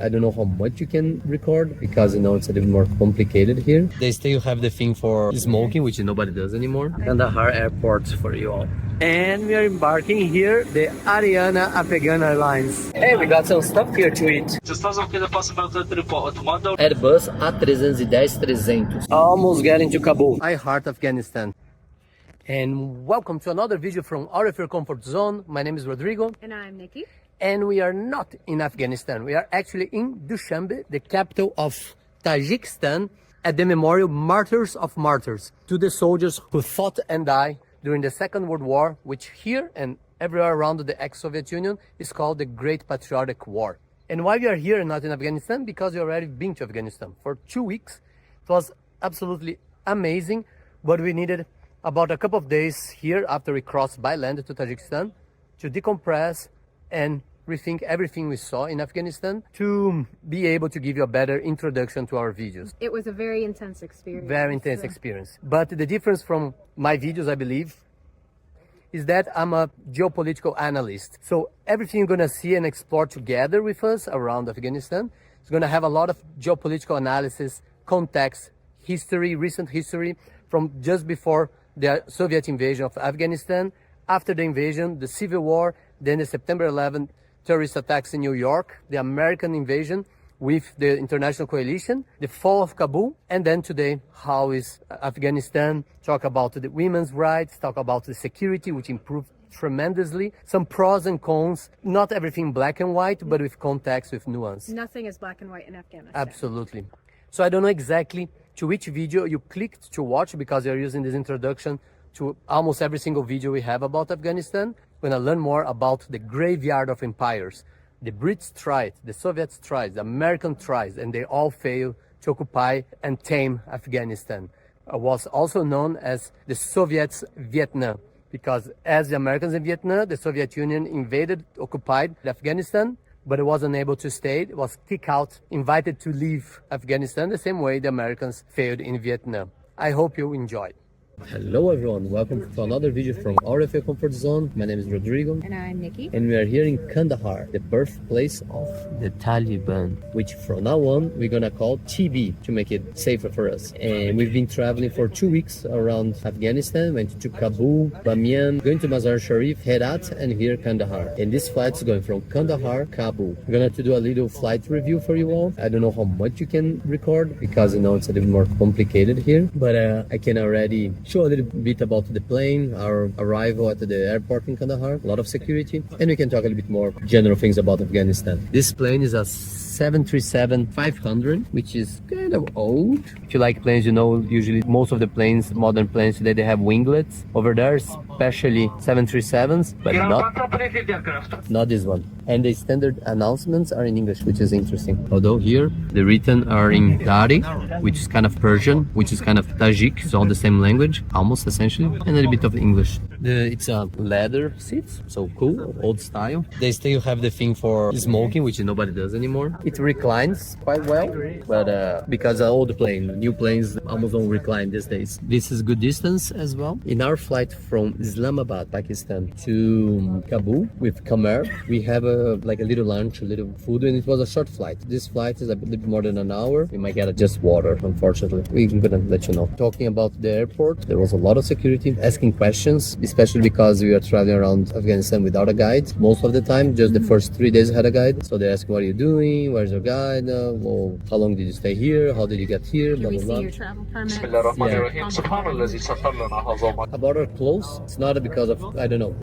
I don't know how much you can record because it's a little more complicated here. They still have the thing for smoking, which nobody does anymore. Kandahar Airport for you all. And we are embarking here, the Ariana Afghan Airlines. Hey, we got some stuff here to eat. Airbus A310-300. Almost getting to Kabul. I heart Afghanistan. And welcome to another video from Out of Your Comfort Zone. My name is Rodrigo. And I'm Nikki. And we are not in Afghanistan. We are actually in Dushanbe, the capital of Tajikistan, at the memorial Martyrs of Martyrs, to the soldiers who fought and died during the Second World War, which here and everywhere around the ex-Soviet Union is called the Great Patriotic War. And why we are here and not in Afghanistan? Because we already been to Afghanistan for 2 weeks. It was absolutely amazing, but we needed about a couple of days here after we crossed by land to Tajikistan to decompress and rethink everything we saw in Afghanistan to be able to give you a better introduction to our videos. It was a very intense experience. Very intense experience. But the difference from my videos, I believe, is that I'm a geopolitical analyst. So everything you're gonna see and explore together with us around Afghanistan is gonna have a lot of geopolitical analysis, context, history, recent history from just before the Soviet invasion of Afghanistan, after the invasion, the civil war, then the September 11th terrorist attacks in New York, the American invasion with the international coalition, the fall of Kabul, and then today, how is Afghanistan, talk about the women's rights, talk about the security, which improved tremendously, some pros and cons, not everything black and white, but with context, with nuance. Nothing is black and white in Afghanistan. Absolutely. So I don't know exactly to which video you clicked to watch because you're using this introduction to almost every single video we have about Afghanistan. We're going to learn more about the graveyard of empires. The Brits tried, the Soviets tried, the Americans tried, and they all failed to occupy and tame Afghanistan. It was also known as the Soviets' Vietnam, because as the Americans in Vietnam, the Soviet Union invaded, occupied Afghanistan, but it wasn't able to stay. It was kicked out, invited to leave Afghanistan, the same way the Americans failed in Vietnam. I hope you enjoy. Hello everyone, welcome to another video from Out of Your Comfort Zone. My name is Rodrigo. And I'm Nikki. And we are here in Kandahar, the birthplace of the Taliban, which from now on we're gonna call TB to make it safer for us. And we've been traveling for 2 weeks around Afghanistan, went to Kabul, Bamiyan, going to Mazar Sharif, Herat, and here Kandahar. And this flight is going from Kandahar, Kabul. We're gonna have to do a little flight review for you all. I don't know how much you can record because it's a little more complicated here, but I can already show a little bit about the plane, our arrival at the airport in Kandahar, a lot of security, and we can talk a little bit more general things about Afghanistan. This plane is a 737-500, which is kind of old. If you like planes, usually most of the planes, modern planes today, they have winglets over there, especially 737s, but not this one. And the standard announcements are in English, which is interesting. Although here, the written are in Dari, which is kind of Persian, which is kind of Tajik, it's all the same language, almost essentially, and a little bit of English. It's a leather seats, so cool, old style. They still have the thing for smoking, which nobody does anymore. It reclines quite well, but because old plane, new planes almost don't recline these days. This is good distance as well. In our flight from Islamabad, Pakistan to Kabul with Khmer, we have a little lunch, a little food, and it was a short flight. This flight is a little bit more than an hour. We might get just water, unfortunately. We're gonna let you know. Talking about the airport, there was a lot of security asking questions, especially because we are traveling around Afghanistan without a guide. Most of the time, just the first 3 days had a guide. So they ask, what are you doing? Where's your guide? Well, how long did you stay here? How did you get here? Can we see your travel permit? About our clothes, it's not because of,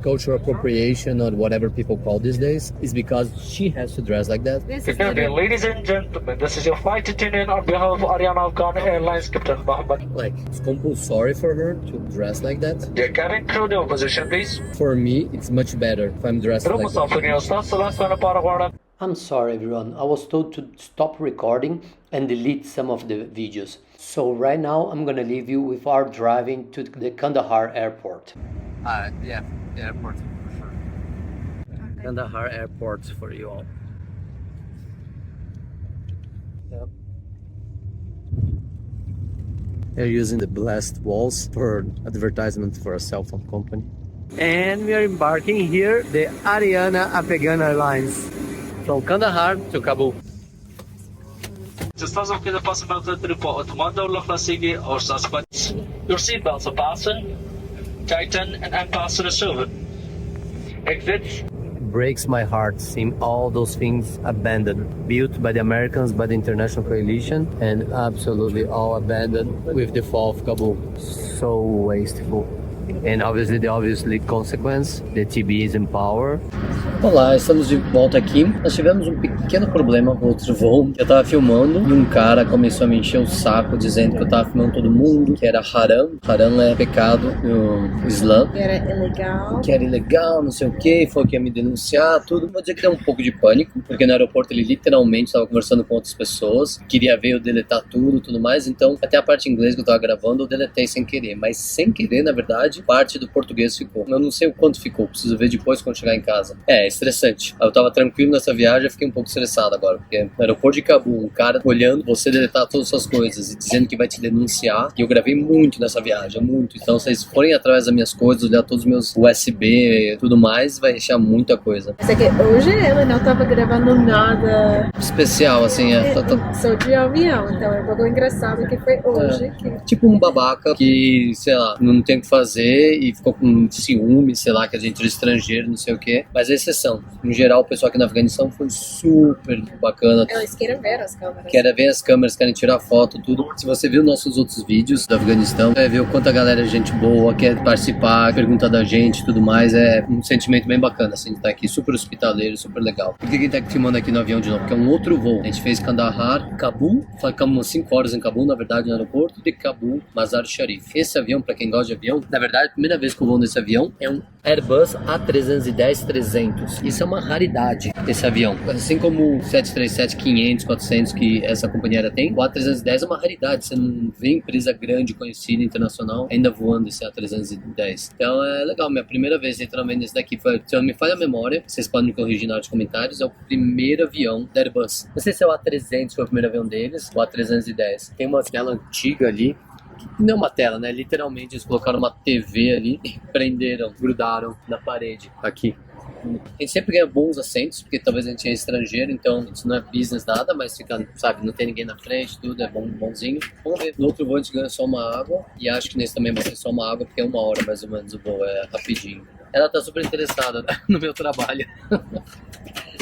cultural appropriation or whatever people call these days. It's because she has to dress like that. Ladies and gentlemen, this is your flight attendant on behalf of Ariana Afghan Airlines, Captain Mohammed. It's compulsory for her to dress like that. Dear cabin crew, your position please. For me, it's much better if I'm dressed like that. I'm sorry everyone, I was told to stop recording and delete some of the videos. So right now I'm gonna leave you with our driving to the Kandahar airport. Yeah, the airport for sure. Okay. Kandahar airport for you all. Yep. They're using the blast walls for advertisement for a cell phone company. And we are embarking here, the Ariana Afghan Airlines, from Kandahar to Kabul. Testazam kida possibility to report Automando Lachlasigi or suspects. Your seatbelts are fastened, tighten and unfasten the servant. Exits. Breaks my heart seeing all those things abandoned, built by the Americans, by the international coalition, and absolutely all abandoned with the fall of Kabul. So wasteful. And obviously the consequence, the TB is in power. Olá, estamos de volta aqui. Nós tivemos um pequeno problema com outro voo. Eu tava filmando e um cara começou a me encher o saco dizendo que eu tava filmando todo mundo, que era haram. Haram é pecado no Islã. Que era ilegal. Que era ilegal, não sei o que, falou que ia me denunciar, tudo. Vou dizer que deu um pouco de pânico, porque no aeroporto ele literalmente estava conversando com outras pessoas, queria ver eu deletar tudo mais, então até a parte em inglês que eu tava gravando eu deletei sem querer, mas sem querer, na verdade, parte do português ficou. Eu não sei o quanto ficou, preciso ver depois quando chegar em casa. É estressante. Eu tava tranquilo nessa viagem, eu fiquei um pouco estressado agora, porque no aeroporto de Cabul, um cara olhando você deletar todas as suas coisas e dizendo que vai te denunciar, e eu gravei muito nessa viagem, muito. Então, se vocês forem atrás das minhas coisas, olhar todos os meus USB e tudo mais, vai deixar muita coisa. Só que hoje ela não tava gravando nada Especial, assim, só de avião, então é um pouco engraçado que foi hoje. Tipo um babaca que, sei lá, não tem o que fazer e ficou com ciúme, sei lá, que a gente é estrangeiro, não sei o que, mas é exceção. No geral, o pessoal aqui na Afeganistão foi super bacana. Eles querem ver as câmeras. Querem ver as câmeras, querem tirar foto, tudo. Se você viu nossos outros vídeos do Afeganistão, vai ver o quanto a galera é gente boa, quer participar, pergunta da gente e tudo mais. É um sentimento bem bacana, assim, de estar aqui, super hospitaleiro, super legal. Por que a gente tá filmando aqui no avião de novo? Porque é um outro voo. A gente fez Kandahar, Cabul, ficamos umas 5 horas em Cabul, na verdade, no aeroporto, de Cabul, Mazar Sharif. Esse avião, pra quem gosta de avião, na verdade, a primeira vez que eu vou nesse avião é um Airbus A310-300. Isso é uma raridade, esse avião. Assim como o 737-500, 400 que essa companhia aérea tem, o A310 é uma raridade. Você não vê empresa grande, conhecida, internacional, ainda voando esse A310. Então é legal, minha primeira vez literalmente nesse daqui foi, se eu não me falha a memória, vocês podem me corrigir nos comentários, é o primeiro avião da Airbus. Não sei se é o A300 que foi o primeiro avião deles, ou o A310. Tem uma tela antiga ali, não é uma tela, né? Literalmente eles colocaram uma TV ali e prenderam, grudaram na parede aqui. A gente sempre ganha bons assentos, porque talvez a gente é estrangeiro, então isso não é business nada, mas fica, sabe, não tem ninguém na frente, tudo é bonzinho. Vamos ver. No outro voo a gente ganha só uma água, e acho que nesse também vai ser só uma água, porque é 1 hora mais ou menos o voo, é rapidinho. Ela tá super interessada no meu trabalho.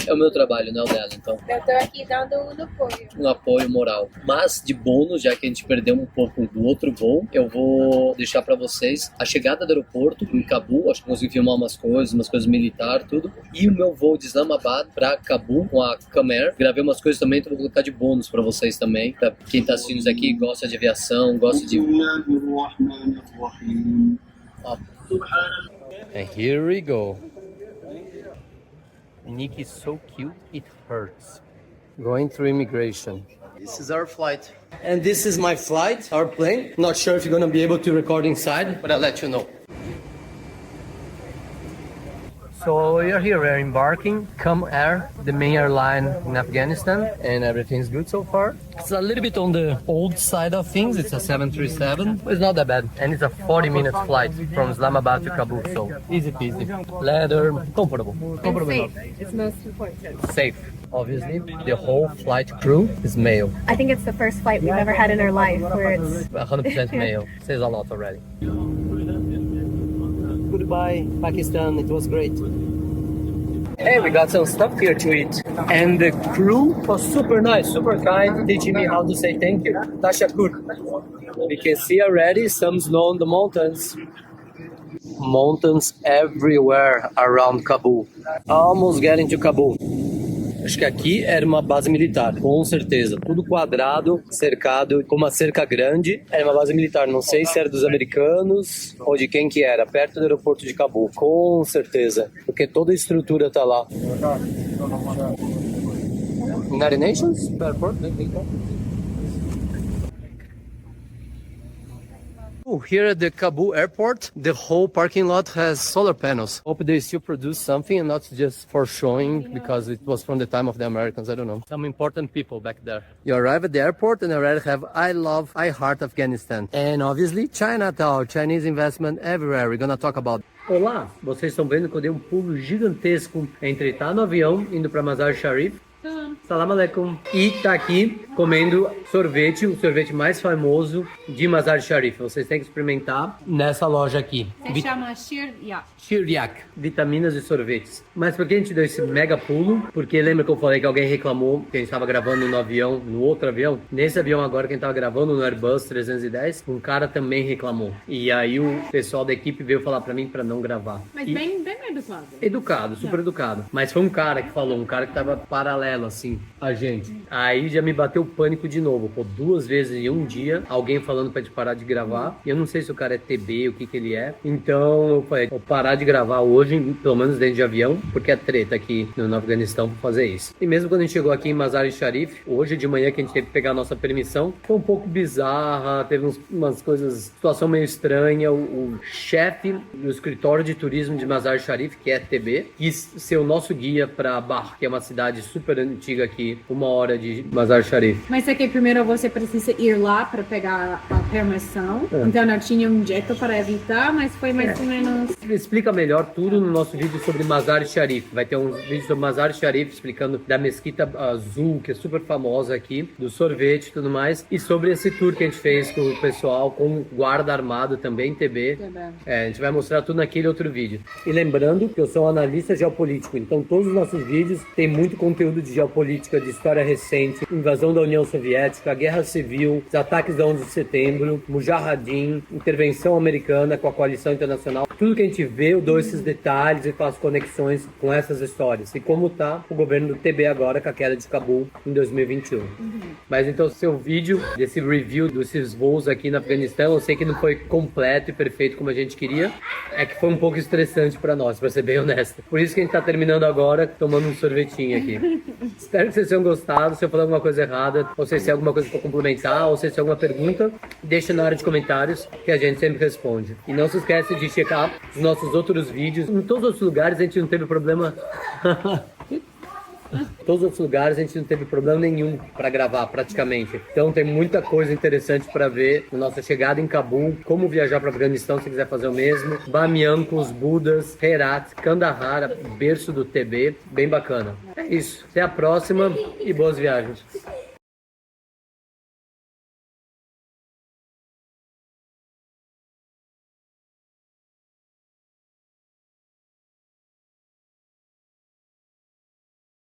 É o meu trabalho, não é o dela, então. Eu tô aqui dando um apoio. Um apoio moral. Mas, de bônus, já que a gente perdeu um pouco do outro voo, eu vou deixar pra vocês a chegada do aeroporto em Cabul. Acho que consegui filmar umas coisas militares, tudo. E o meu voo de Islamabad pra Cabul com a Khmer. Gravei umas coisas também, então vou colocar de bônus pra vocês também. Pra quem tá assistindo isso aqui, gosta de aviação, gosta de... And here we go. Nick is so cute, it hurts. Going through immigration. This is our flight. And this is my flight, our plane. Not sure if you're gonna be able to record inside, but I'll let you know. So we are here, we're embarking. Come Air, the main airline in Afghanistan, and everything's good so far. It's a little bit on the old side of things, it's a 737, but it's not that bad. And it's a 40-minute flight from Islamabad to Kabul, so easy peasy. Leather, comfortable. And safe. It's most important. Safe. Obviously, the whole flight crew is male. I think it's the first flight we've ever had in our life where it's 100% male. Says a lot already. Goodbye, Pakistan. It was great. Hey, we got some stuff here to eat. And the crew was super nice, super kind, teaching me how to say thank you. Tashakur. We can see already some snow on the mountains. Mountains everywhere around Kabul. Almost getting to Kabul. Acho que aqui era uma base militar, com certeza. Tudo quadrado, cercado, com uma cerca grande. Era uma base militar, não sei se era dos americanos ou de quem que era, perto do aeroporto de Cabul. Com certeza, porque toda a estrutura tá lá. United Nations Airport? Here at the Kabul airport, the whole parking lot has solar panels. Hope they still produce something and not just for showing because it was from the time of the Americans, I don't know. Some important people back there. You arrive at the airport and already have I heart Afghanistan. And obviously Chinatown, Chinese investment everywhere. We're gonna talk about. Olá, vocês estão vendo que eu dei um pulo gigantesco entre estar no avião indo para Mazar Sharif Salam aleikum. E tá aqui comendo sorvete, o sorvete mais famoso de Mazar Sharif. Vocês têm que experimentar nessa loja aqui. Se chama Shiryak. Shiryak, vitaminas e sorvetes. Mas por que a gente deu esse mega pulo? Porque lembra que eu falei que alguém reclamou que a gente estava gravando no avião, no outro avião? Nesse avião agora que a gente estava gravando, no Airbus 310, um cara também reclamou. E aí o pessoal da equipe veio falar pra mim pra não gravar. Mas E- bem educado. Educado, super educado. Mas foi um cara que falou, um cara que tava paralelo, assim, a gente. Aí já me bateu o pânico de novo. Pô, 2 vezes em um dia, alguém falando pra gente parar de gravar. E eu não sei se o cara é TB, o que que ele é. Então eu falei, vou parar de gravar hoje, pelo menos dentro de avião, porque é treta aqui no Afeganistão pra fazer isso. E mesmo quando a gente chegou aqui em Mazar-e Sharif, hoje de manhã que a gente teve que pegar a nossa permissão, foi um pouco bizarra, teve umas coisas, situação meio estranha. O chefe do escritório de turismo de Mazar-e Sharif, que é TB, quis ser o nosso guia para Bah, que é uma cidade super antiga aqui, 1 hora de Mazar-e Sharif. Mas é que primeiro você precisa ir lá para pegar a permissão. Então eu tinha um jeito para evitar, mas foi mais ou menos... Explica melhor tudo no nosso vídeo sobre Mazar-e Sharif. Vai ter um vídeo sobre Mazar-e Sharif explicando da mesquita azul, que é super famosa aqui, do sorvete e tudo mais, e sobre esse tour que a gente fez com o pessoal, com o guarda armado também, TB. A gente vai mostrar tudo naquele outro vídeo. E lembrando que eu sou um analista geopolítico, então todos os nossos vídeos têm muito conteúdo de geopolítica, de história recente, invasão da União Soviética, guerra civil, os ataques da 11 de setembro, Mujahideen, intervenção americana com a coalição internacional. Tudo que a gente vê, eu dou esses detalhes e faço conexões com essas histórias. E como tá o governo do TB agora com a queda de Cabul em 2021. Mas então, seu vídeo desse review desses voos aqui no Afeganistão, eu sei que não foi completo e perfeito como a gente queria, é que foi um pouco estressante pra nós, pra ser bem honesto. Por isso que a gente tá terminando agora tomando um sorvetinho aqui. Espero que vocês tenham gostado. Se eu falar alguma coisa errada, ou se tem alguma coisa pra complementar, ou se tem alguma pergunta, deixa na área de comentários que a gente sempre responde. E não se esquece de checar os nossos outros vídeos. Em todos os outros lugares a gente não teve problema. Em todos os outros lugares a gente não teve problema nenhum para gravar, praticamente. Então tem muita coisa interessante para ver na nossa chegada em Cabul, como viajar para o Afeganistão se quiser fazer o mesmo, Bamiyan com os Budas, Herat, Kandahar, berço do TB, bem bacana. É isso. Até a próxima e boas viagens.